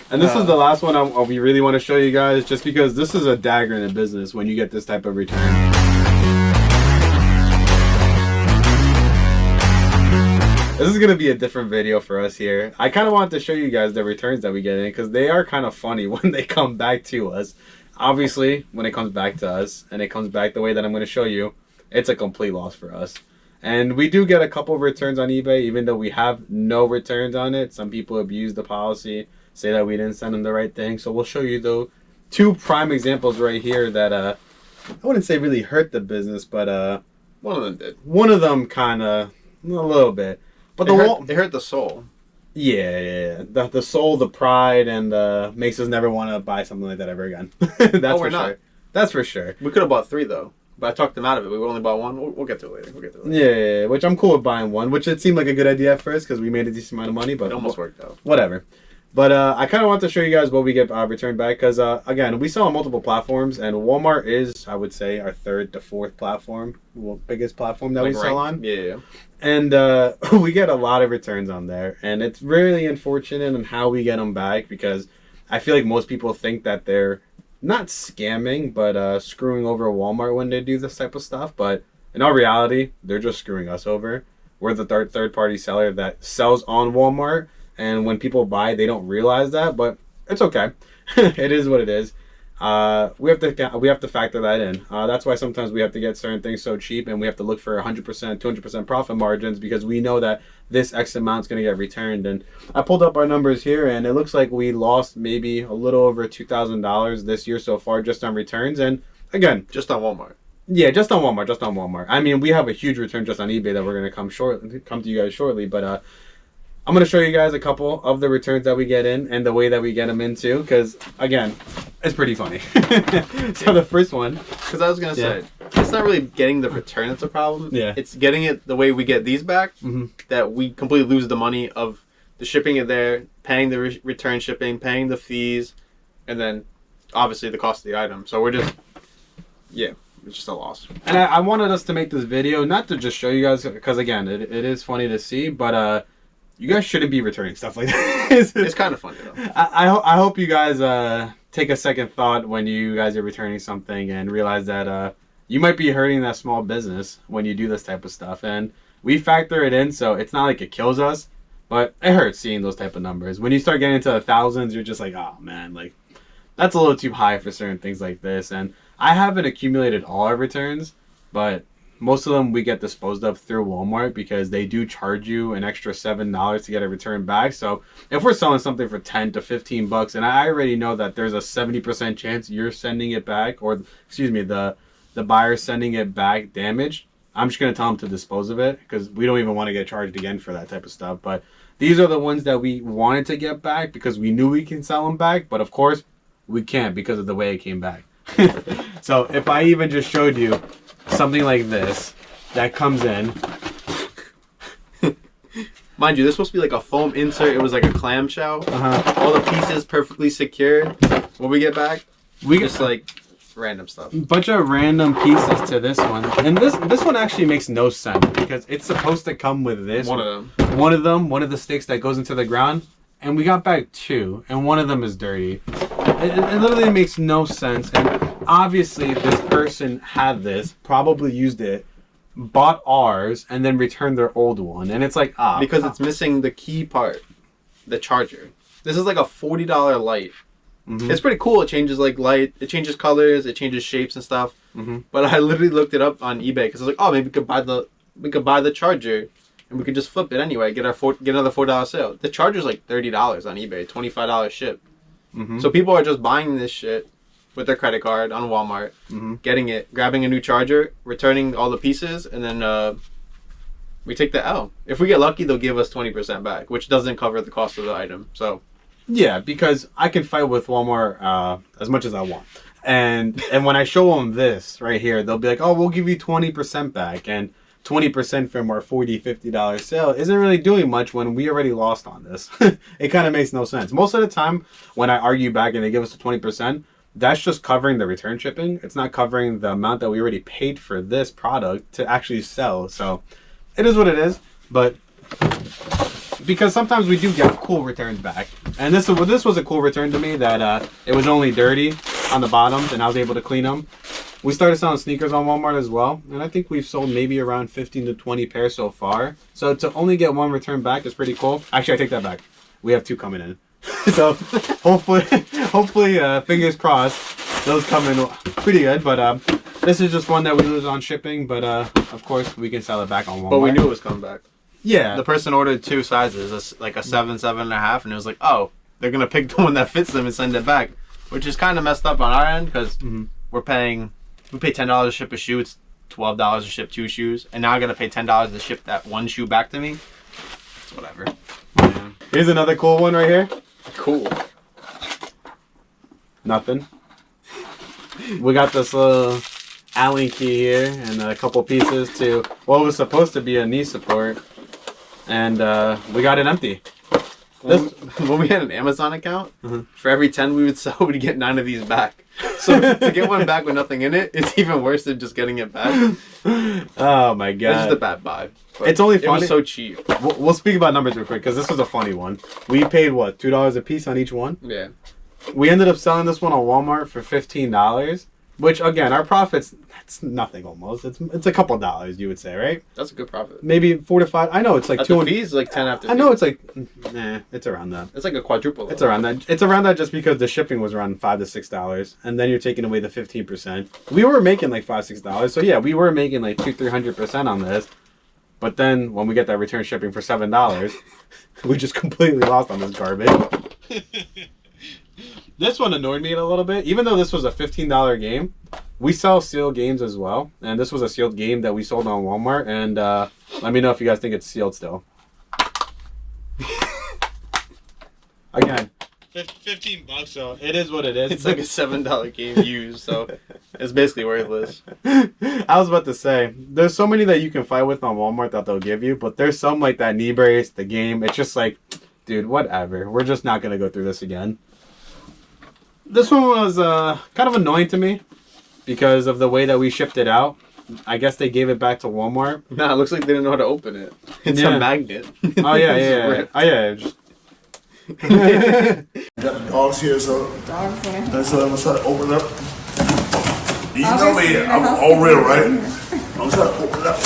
And this is the last one we really want to show you guys, just because this is a dagger in the business when you get this type of return. This is going to be a different video for us here. I kind of wanted to show you guys the returns that we get in, because they are kind of funny when they come back to us. Obviously, when it comes back to us, and it comes back the way that I'm going to show you, it's a complete loss for us. And we do get a couple of returns on eBay, even though we have no returns on it. Some people abuse the policy, say that we didn't send them the right thing. So we'll show you, though, two prime examples right here that I wouldn't say really hurt the business, but one of them did. One of them kind of, a little bit. But it hurt the soul. Yeah. The soul, the pride, and makes us never want to buy something like that ever again. That's for sure. That's for sure. We could have bought 3, though. But I talked them out of it. We only bought 1. We'll get to it later. Yeah, which I'm cool with buying 1, which it seemed like a good idea at first because we made a decent amount of money, but it almost worked out. Whatever. But I kind of want to show you guys what we get returned back because, again, we sell on multiple platforms, and Walmart is, I would say, our 3rd to 4th platform, biggest platform that we sell on. Yeah. And we get a lot of returns on there, and it's really unfortunate in how we get them back because I feel like most people think that they're not scamming, but screwing over Walmart when they do this type of stuff. But in all reality, they're just screwing us over. We're the third-party seller that sells on Walmart, and when people buy, they don't realize that. But it's okay. It is what it is. We have to factor that in. That's why sometimes we have to get certain things so cheap, and we have to look for 100%, 200% profit margins because we know that this X amount is going to get returned. And I pulled up our numbers here, and it looks like we lost maybe a little over $2,000 this year so far just on returns. And again, just on Walmart. Yeah, just on Walmart. I mean, we have a huge return just on eBay that we're going to come to you guys shortly, but I'm going to show you guys a couple of the returns that we get in and the way that we get them into because, again, it's pretty funny. So the first one. Because I was going to say, it's not really getting the return that's a problem. Yeah. It's getting it the way we get these back, that we completely lose the money of the shipping it there, paying the return shipping, paying the fees, and then obviously the cost of the item. So we're just, it's just a loss. And I wanted us to make this video, not to just show you guys, because, again, it is funny to see, but you guys shouldn't be returning stuff like this. It's kind of funny, though. I hope you guys take a second thought when you guys are returning something and realize that you might be hurting that small business when you do this type of stuff. And we factor it in, so it's not like it kills us, but it hurts seeing those type of numbers. When you start getting into the thousands, you're just like, oh, man, like, that's a little too high for certain things like this. And I haven't accumulated all our returns, but most of them we get disposed of through Walmart because they do charge you an extra $7 to get a return back. So if we're selling something for 10 to 15 bucks, and I already know that there's a 70% chance you're sending it back, or excuse me, the buyer sending it back damaged, I'm just going to tell them to dispose of it because we don't even want to get charged again for that type of stuff. But these are the ones that we wanted to get back because we knew we can sell them back. But of course, we can't because of the way it came back. So if I even just showed you something like this that comes in. Mind you, this was supposed to be like a foam insert. It was like a clamshell. All the pieces perfectly secured. What we get back? We just like random stuff. Bunch of random pieces to this one. And this one actually makes no sense because it's supposed to come with this. One of the sticks that goes into the ground. And we got back 2. And one of them is dirty. It literally makes no sense. And obviously this person had this, probably used it, bought ours, and then returned their old one. And it's like, because it's missing the key part, the charger. This is like a $40 light. It's pretty cool. It changes like light, it changes colors, it changes shapes and stuff. But I literally looked it up on eBay because I was like, oh, maybe we could buy the charger and we could just flip it anyway, get another $4 sale. The charger's like $30 on eBay, $25 ship. So people are just buying this shit with their credit card on Walmart, getting it, grabbing a new charger, returning all the pieces, and then we take the L. If we get lucky, they'll give us 20% back, which doesn't cover the cost of the item. So, yeah, because I can fight with Walmart as much as I want, and when I show them this right here, they'll be like, "Oh, we'll give you 20% back," and 20% from our $40, $50 sale isn't really doing much when we already lost on this. It kind of makes no sense. Most of the time, when I argue back and they give us the 20%. That's just covering the return shipping. It's not covering the amount that we already paid for this product to actually sell. So it is what it is. But because sometimes we do get cool returns back. And this was a cool return to me that it was only dirty on the bottoms, and I was able to clean them. We started selling sneakers on Walmart as well, and I think we've sold maybe around 15 to 20 pairs so far. So to only get one return back is pretty cool. Actually, I take that back. We have 2 coming in. So hopefully, fingers crossed, those come in pretty good. But this is just one that we lose on shipping. But of course, we can sell it back on Walmart. But we knew it was coming back. Yeah. The person ordered 2 sizes, like a 7, 7.5, and it was like, oh, they're gonna pick the one that fits them and send it back, which is kind of messed up on our end because we pay $10 to ship a shoe. It's $12 to ship 2 shoes, and now I gotta pay $10 to ship that 1 shoe back to me. It's whatever. Yeah. Here's another cool one right here. Cool. Nothing. We got this little Allen key here and a couple pieces to what was supposed to be a knee support, and we got it empty. When we had an Amazon account, for every 10 we would sell, we'd get 9 of these back. So to get one back with nothing in it, it's even worse than just getting it back. Oh my god! It's just a bad buy. It's only funny. It was so cheap. We'll speak about numbers real quick because this was a funny one. We paid what, $2 a piece on each one? Yeah. We ended up selling this one on Walmart for $15, which again, our profits, that's nothing almost. It's a couple dollars, you would say, right? That's a good profit. Maybe 4 to 5. I know it's like at 200 fees, like 10 after. I know it's like, nah, it's around that. It's like a quadruple. It's around that. It's around that just because the shipping was around $5 to $6, and then you're taking away the 15%. We were making like $5, $6, so yeah, we were making like 200-300% on this. But then when we get that return shipping for $7, we just completely lost on this garbage. This one annoyed me a little bit. Even though this was a $15 game, we sell sealed games as well. And this was a sealed game that we sold on Walmart. And let me know if you guys think it's sealed still. Again, $15, so it is what it is. It's like a $7 game used, so it's basically worthless. I was about to say, there's so many that you can fight with on Walmart that they'll give you, but there's some like that knee brace, the game. It's just like, dude, whatever. We're just not going to go through this again. This one was kind of annoying to me because of the way that we shipped it out. I guess they gave it back to Walmart. Nah, it looks like they didn't know how to open it. It's a magnet. Oh, yeah. Oh, yeah. Just... Got the dogs here, so that's what I'm gonna try to open up. You know me, I'm all real, right? I'm trying to open it up.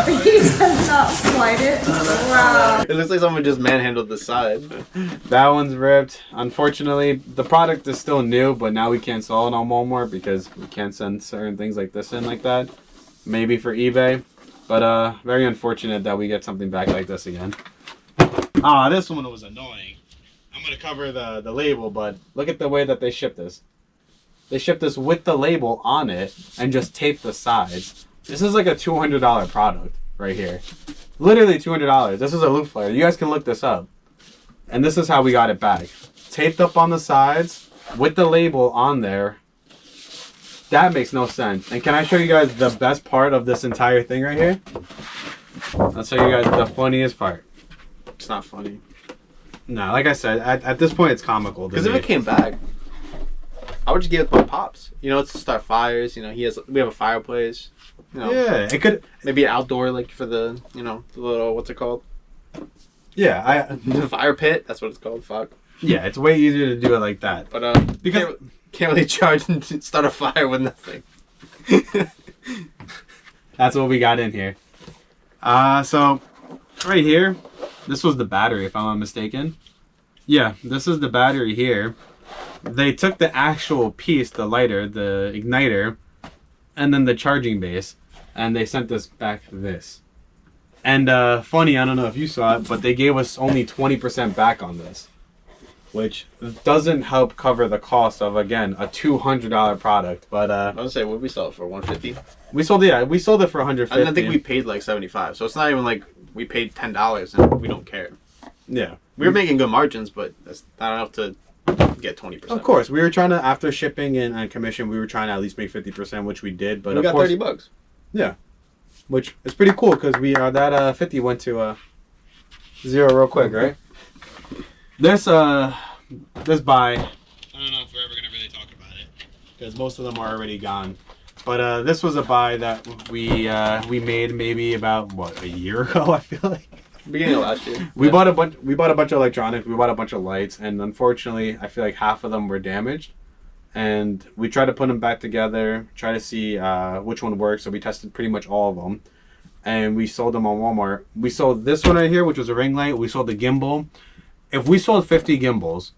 He does not slide it. Wow. It looks like someone just manhandled the side. That one's ripped. Unfortunately, the product is still new, but now we can't sell it on Walmart because we can't send certain things like this in like that. Maybe for eBay, but very unfortunate that we get something back like this again. Ah, this one was annoying. I'm going to cover the label, but look at the way that they shipped this. They shipped this with the label on it and just taped the sides. This is like a $200 product right here. Literally $200. This is a loop flare. You guys can look this up. And this is how we got it back. Taped up on the sides with the label on there. That makes no sense. And can I show you guys the best part of this entire thing right here? I'll show you guys the funniest part. It's not funny. No, like I said, at this point it's comical. Because if it came back, I would just give it to my pops. You know, it's to start fires. You know, we have a fireplace. You know, yeah, it could maybe an outdoor, like for the, you know, the little, what's it called? Yeah, the fire pit. That's what it's called. Fuck. Yeah, it's way easier to do it like that. But because can't really charge and start a fire with nothing. That's what we got in here. So right here, this was the battery, if I'm not mistaken. Yeah, this is the battery here. They took the actual piece, the lighter, the igniter, and then the charging base, and they sent us back this. And funny, I don't know if you saw it, but they gave us only 20% back on this, which doesn't help cover the cost of, again, a $200 product. But I was gonna say, what did we sell it for? $150. We sold it for $150. And I think we paid like $75. So it's not even like we paid $10 and we don't care. Yeah, we were making good margins, but that's not enough to get 20%. Of course, we were trying to, after shipping and commission, we were trying to at least make 50%, which we did. But we got $30. Yeah, which is pretty cool because we that 50 went to 0 real quick, right? This buy, I don't know if we're ever gonna really talk about it because most of them are already gone. But this was a buy that we made maybe about a year ago. I feel like Beginning of last year. We bought a bunch. We bought a bunch of electronics. We bought a bunch of lights, and unfortunately, I feel like half of them were damaged. And we tried to put them back together, try to see which one works. So we tested pretty much all of them, and we sold them on Walmart. We sold this one right here, which was a ring light. We sold the gimbal. If we sold 50 gimbals,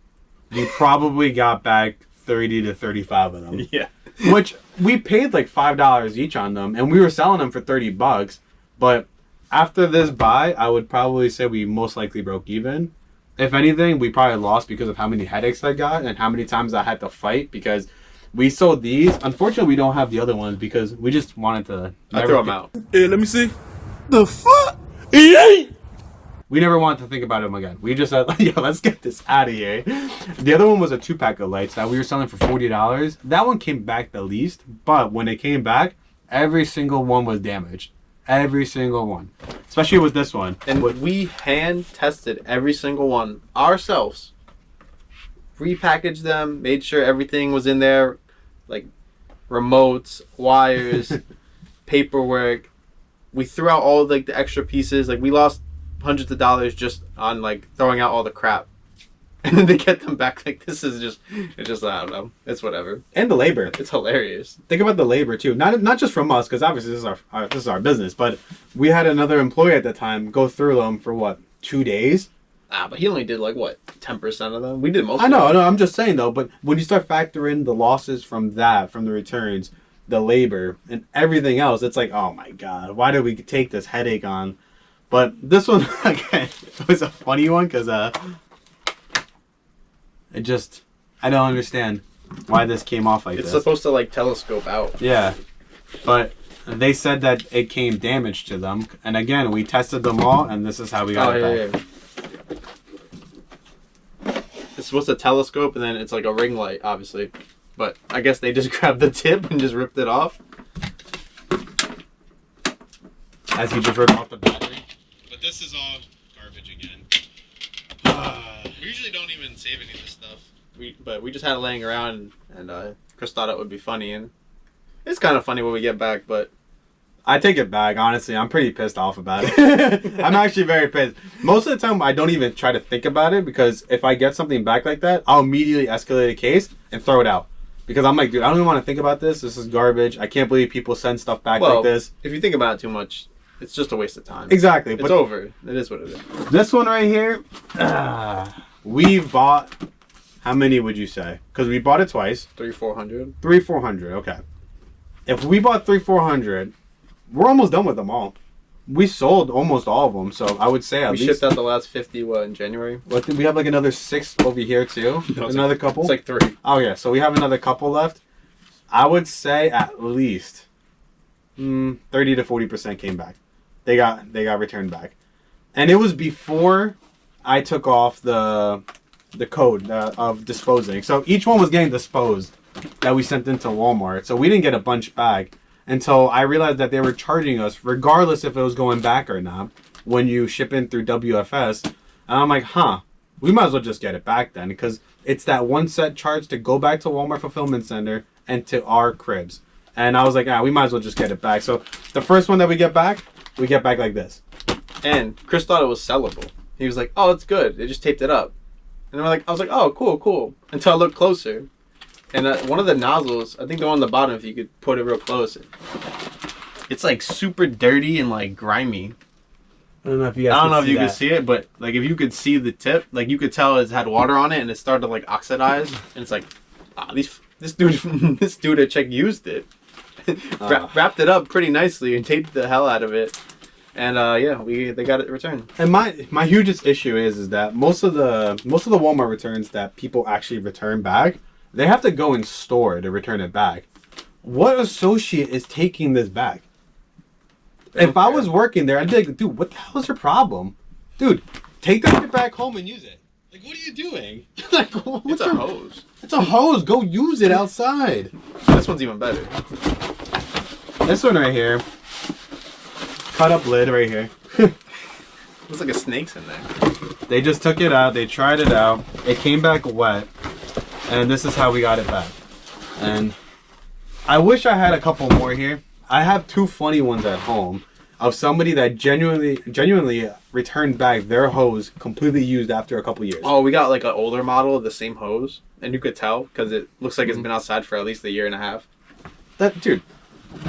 we probably got back 30 to 35 of them. Yeah. Which we paid like $5 each on them, and we were selling them for $30. But after this buy, I would probably say we most likely broke even. If anything, we probably lost because of how many headaches I got and how many times I had to fight because we sold these. Unfortunately, we don't have the other ones because we just wanted to. I threw them out. Hey, let me see. The fuck? Yeah. We never wanted to think about them again. We just said, yo, let's get this out of here. The other one was a 2-pack of lights that we were selling for $40. That one came back the least, but when it came back, every single one was damaged. Every single one. Especially with this one. And we hand tested every single one ourselves. Repackaged them, made sure everything was in there, like remotes, wires, paperwork. We threw out all like the extra pieces. Like we lost hundreds of dollars just on like throwing out all the crap. And then to get them back, like this is just, it's just, I don't know. It's whatever. And the labor. It's hilarious. Think about the labor too. Not just from us, because obviously this is our business. But we had another employee at the time go through them for what, 2 days? But he only did like what, 10% of them. We did most. I know. I'm just saying though. But when you start factoring the losses from the returns, the labor, and everything else, it's like, oh my god, why did we take this headache on? But this one again was a funny one because I don't understand why this came off like It's this. supposed to like telescope out. Yeah, but they said that it came damaged to them, and again we tested them all, and this is how we got it back. Yeah. It's supposed to telescope, and then it's like a ring light, obviously. But I guess they just grabbed the tip and just ripped it off. As he just ripped off the battery. But this is all garbage again. We usually don't even save any of this stuff. But we just had it laying around, and Chris thought it would be funny, and it's kind of funny when we get back, but I take it back, honestly. I'm pretty pissed off about it. I'm actually very pissed. Most of the time, I don't even try to think about it because if I get something back like that, I'll immediately escalate a case and throw it out. Because I'm like, dude, I don't even want to think about this. This is garbage. I can't believe people send stuff back like this. If you think about it too much, it's just a waste of time. Exactly. It's over. It is what it is. This one right here, we bought, how many would you say? Because we bought it twice. 300-400. 300-400, okay. If we bought 300-400, we're almost done with them all. We sold almost all of them, so I would say at least. We shipped out the last 50, in January? We have like another 6 over here too. No, another couple? It's like 3. Oh yeah, so we have another couple left. I would say at least 30 to 40% came back. They got returned back. And it was before I took off the code of disposing. So each one was getting disposed that we sent into Walmart. So we didn't get a bunch back until I realized that they were charging us regardless if it was going back or not when you ship in through WFS. And I'm like, we might as well just get it back then because it's that one set charge to go back to Walmart Fulfillment Center and to our cribs. And I was like, we might as well just get it back. So the first one that we get back like this. And Chris thought it was sellable. He was like, oh, it's good. They just taped it up. And I was like, oh, cool. Until I looked closer. And one of the nozzles, I think the one on the bottom, if you could put it real close, it's like super dirty and like grimy. I don't know if you could see it, but like if you could see the tip, like you could tell it's had water on it and it started to like oxidize. And it's like, this dude at Check used it. Wrapped it up pretty nicely and taped the hell out of it. And they got it returned. And my hugest issue is that most of the Walmart returns that people actually return back, they have to go in store to return it back. What associate is taking this back? If I was working there, I'd be like, dude, what the hell is your problem? Dude, take that shit back home and use it. Like, what are you doing? Like, It's a hose. It's a hose. Go use it outside. This one's even better. This one right here. Cut up lid right here. Looks like a snake's in there. They just took it out. They tried it out. It came back wet. And this is how we got it back. And I wish I had a couple more here. I have 2 funny ones at home. of somebody that genuinely returned back their hose completely used after a couple years. Oh, we got like an older model of the same hose, and you could tell because it looks like it's been outside for at least a year and a half. That dude,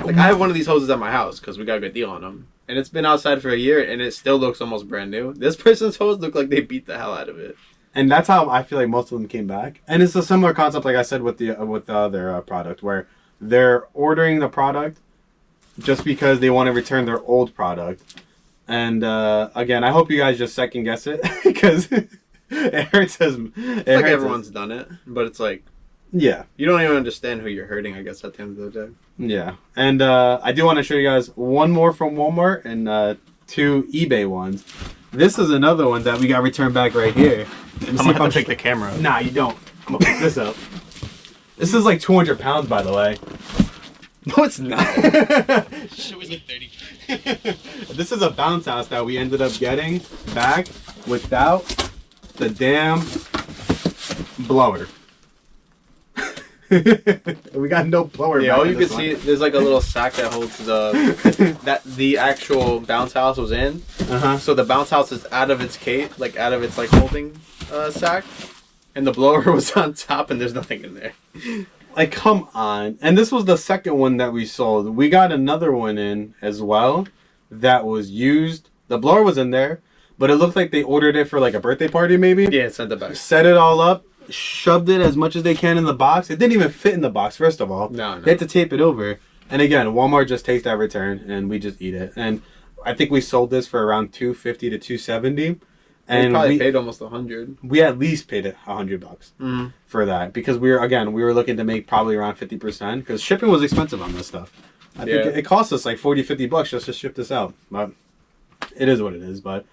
Like, I have one of these hoses at my house because we got a good deal on them. And it's been outside for a year, and it still looks almost brand new. This person's hose looked like they beat the hell out of it. and that's how I feel like most of them came back. And it's a similar concept, like I said, with the other product, where they're ordering the product just because they want to return their old product. And again, I hope you guys just second guess it because it hurts as Everyone's done it, but it's like, yeah. you don't even understand who you're hurting, I guess, at the end of the day. Yeah. And I do want to show you guys one more from Walmart and 2 eBay ones. This is another one that we got returned back right here. I'm going to have to pick the camera up. Nah, you don't. I'm going to pick this up. This is like 200 pounds, by the way. No, it's not. Shit was like 30. This is a bounce house that we ended up getting back without the damn blower. We got no blower. Yeah, all you can see, there's like a little sack that holds the actual bounce house was in. So the bounce house is out of its case, like out of its like holding sack, and the blower was on top, and there's nothing in there. Like, come on. And this was the second one that we sold. We got another one in as well that was used. The blower was in there, but it looked like they ordered it for like a birthday party maybe. Yeah, sent it back. Set it all up, shoved it as much as they can in the box. It didn't even fit in the box, first of all. No. They had to tape it over. And again, Walmart just takes that return and we just eat it. And I think we sold this for around $250 to $270. And we probably paid almost $100. We at least paid $100 for that because we were looking to make probably around 50% because shipping was expensive on this stuff. I think it cost us like $40-50 just to ship this out. But it is what it is. But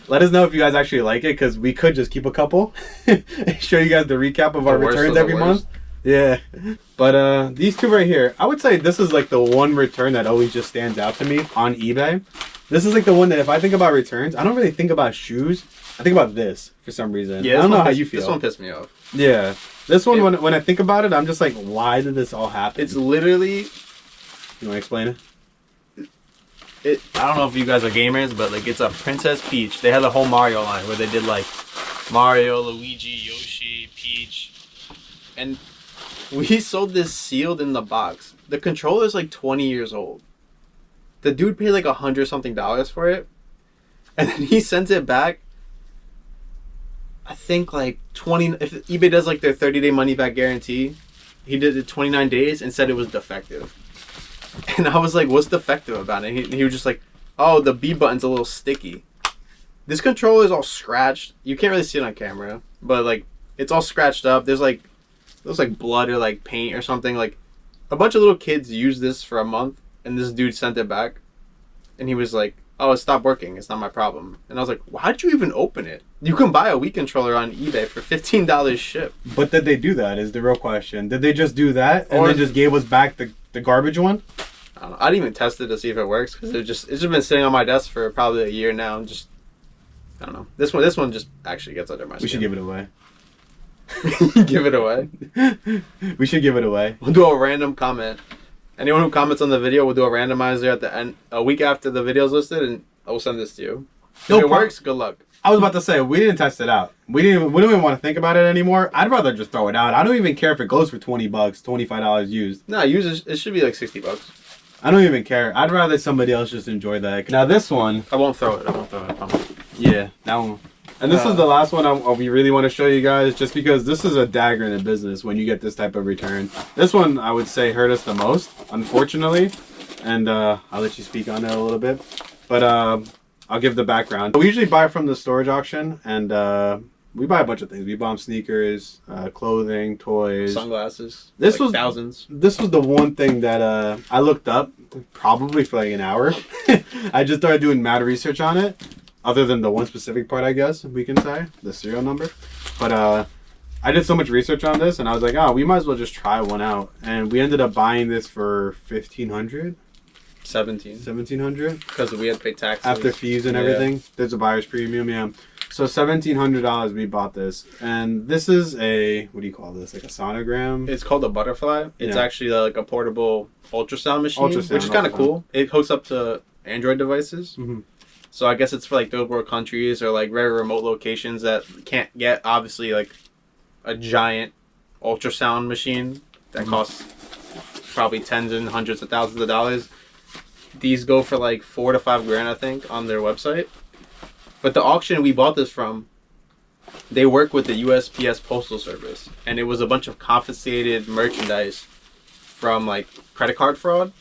let us know if you guys actually like it because we could just keep a couple and show you guys the recap of our returns every month. Yeah. But these two right here, I would say this is like the one return that always just stands out to me on eBay. This is like the one that if I think about returns, I don't really think about shoes. I think about this for some reason. Yeah, I don't know how you feel. This one pissed me off. Yeah. This one, when I think about it, I'm just like, why did this all happen? It's literally... You want to explain it? I don't know if you guys are gamers, but like it's a Princess Peach. They had a whole Mario line where they did like Mario, Luigi, Yoshi, Peach. And we sold this sealed in the box. The controller is like 20 years old. The dude paid like $100-something for it. And then he sent it back. I think like 20, if eBay does like their 30-day money back guarantee, he did it 29 days and said it was defective. And I was like, what's defective about it? And he was just like, oh, the B button's a little sticky. This controller is all scratched. You can't really see it on camera, but like it's all scratched up. There's like blood or like paint or something. Like a bunch of little kids used this for a month and this dude sent it back and he was like, oh, it stopped working. It's not my problem. And I was like, why'd you even open it? You can buy a Wii controller on eBay for $15 shipped. But did they do that is the real question. Did they just do that and then just gave us back the garbage one? I don't know. I didn't even test it to see if it works because it's just been sitting on my desk for probably a year now. And just, I don't know. This one just actually gets under my skin. We should give it away. Give it away? We should give it away. We'll do a random comment. Anyone who comments on the video, we'll do a randomizer at the end, a week after the video's listed, and I will send this to you. If it works, good luck. I was about to say, we didn't test it out. We don't even want to think about it anymore. I'd rather just throw it out. I don't even care if it goes for $20, $25 used. No, it should be like $60. I don't even care. I'd rather somebody else just enjoy that. Now this one... I won't throw it. Yeah, that one. And this is the last one we really want to show you guys, just because this is a dagger in the business when you get this type of return. This one, I would say, hurt us the most, unfortunately. And I'll let you speak on it a little bit. But I'll give the background. We usually buy from the storage auction, and we buy a bunch of things. We buy sneakers, clothing, toys. Sunglasses. This was thousands. This was the one thing that I looked up probably for like an hour. I just started doing mad research on it. Other than the one specific part, I guess we can say, the serial number. But I did so much research on this, and I was like, oh, we might as well just try one out. And we ended up buying this for $1,500. $1,700. Because we had to pay taxes. After fees and everything. There's a buyer's premium, yeah. So $1,700 we bought this. And this is a, what do you call this? Like a sonogram? It's called a butterfly. It's actually like a portable ultrasound machine, which is kind of cool. It hooks up to Android devices. Mm-hmm. So I guess it's for like third world countries or like very remote locations that can't get obviously like a giant ultrasound machine that costs probably tens and hundreds of thousands of dollars. These go for like $4,000 to $5,000, I think, on their website. But the auction we bought this from, they work with the USPS Postal Service, and it was a bunch of confiscated merchandise from like credit card fraud.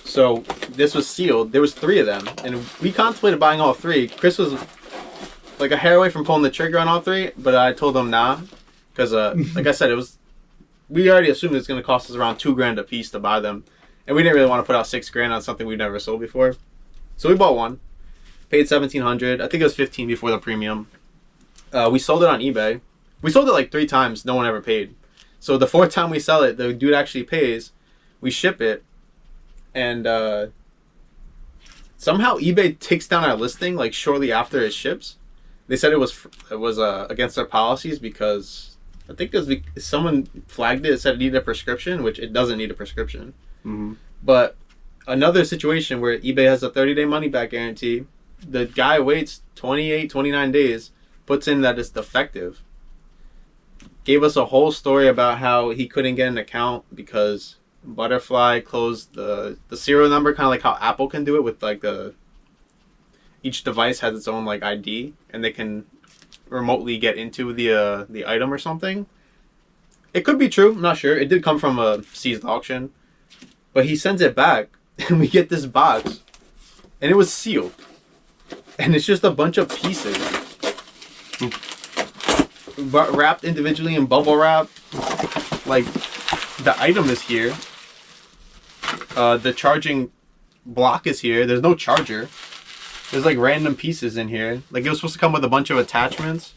So this was sealed. There was 3 of them, and we contemplated buying all 3. Chris was like a hair away from pulling the trigger on all 3, but I told him nah, because like I said, we already assumed it's going to cost us around $2,000 a piece to buy them, and we didn't really want to put out $6,000 on something we've never sold before. So we bought one, paid $1,700. I think it was $15 before the premium. We sold it on eBay. We sold it like 3 times. No one ever paid. So the 4th time we sell it, the dude actually pays. We ship it, and somehow eBay takes down our listing like shortly after it ships. They said it was against their policies because I think someone flagged it. It said it needed a prescription, which it doesn't need a prescription. Mm-hmm. But another situation where eBay has a 30-day money-back guarantee, the guy waits 28, 29 days, puts in that it's defective. Gave us a whole story about how he couldn't get an account because Butterfly closed the serial number, kind of like how Apple can do it with like each device has its own like ID, and they can remotely get into the item or something. It could be true, I'm not sure. It did come from a seized auction, but he sends it back, and we get this box, and it was sealed, and it's just a bunch of pieces wrapped individually in bubble wrap. Like, the item is here. The charging block is here. There's no charger. There's like random pieces in here. Like, it was supposed to come with a bunch of attachments.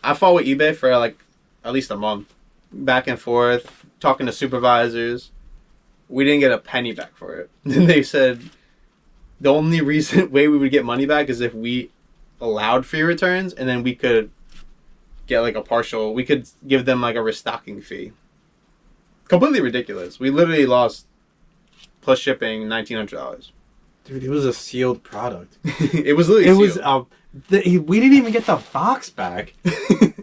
I fought with eBay for like at least a month. Back and forth, talking to supervisors. We didn't get a penny back for it. Then they said the only way we would get money back is if we allowed free returns, and then we could get like we could give them like a restocking fee. Completely ridiculous. We literally lost, plus shipping, $1,900. Dude, it was a sealed product. It was literally sealed. We didn't even get the box back.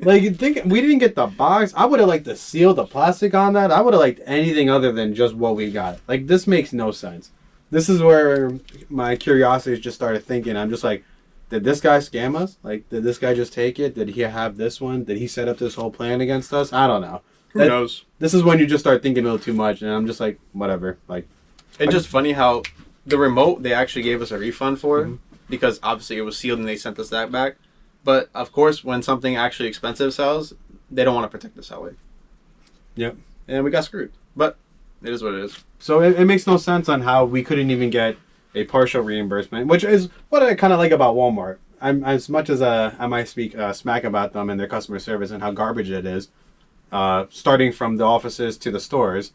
Like, we didn't get the box. I would have liked to seal the plastic on that. I would have liked anything other than just what we got. Like, this makes no sense. This is where my curiosity just started thinking. I'm just like, did this guy scam us? Like, did this guy just take it? Did he have this one? Did he set up this whole plan against us? I don't know. Who knows? This is when you just start thinking a little too much, and I'm just like, whatever. Like, it's just funny how the remote they actually gave us a refund for, because obviously it was sealed and they sent us that back. But of course, when something actually expensive sells, they don't want to protect the seller. Yep. And we got screwed. But it is what it is. So it makes no sense on how we couldn't even get a partial reimbursement, which is what I kind of like about Walmart. I'm as much as I might speak smack about them and their customer service and how garbage it is, starting from the offices to the stores.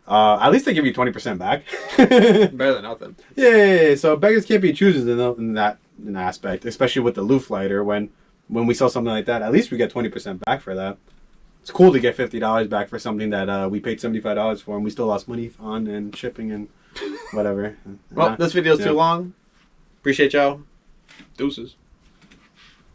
At least they give you 20% back. Better than nothing. Yeah. So beggars can't be choosers in that aspect, especially with the Louvre lighter. When we sell something like that, at least we get 20% back for that. It's cool to get $50 back for something that we paid $75 for, and we still lost money on and shipping and whatever. Well, this video's too long. Appreciate y'all. Deuces.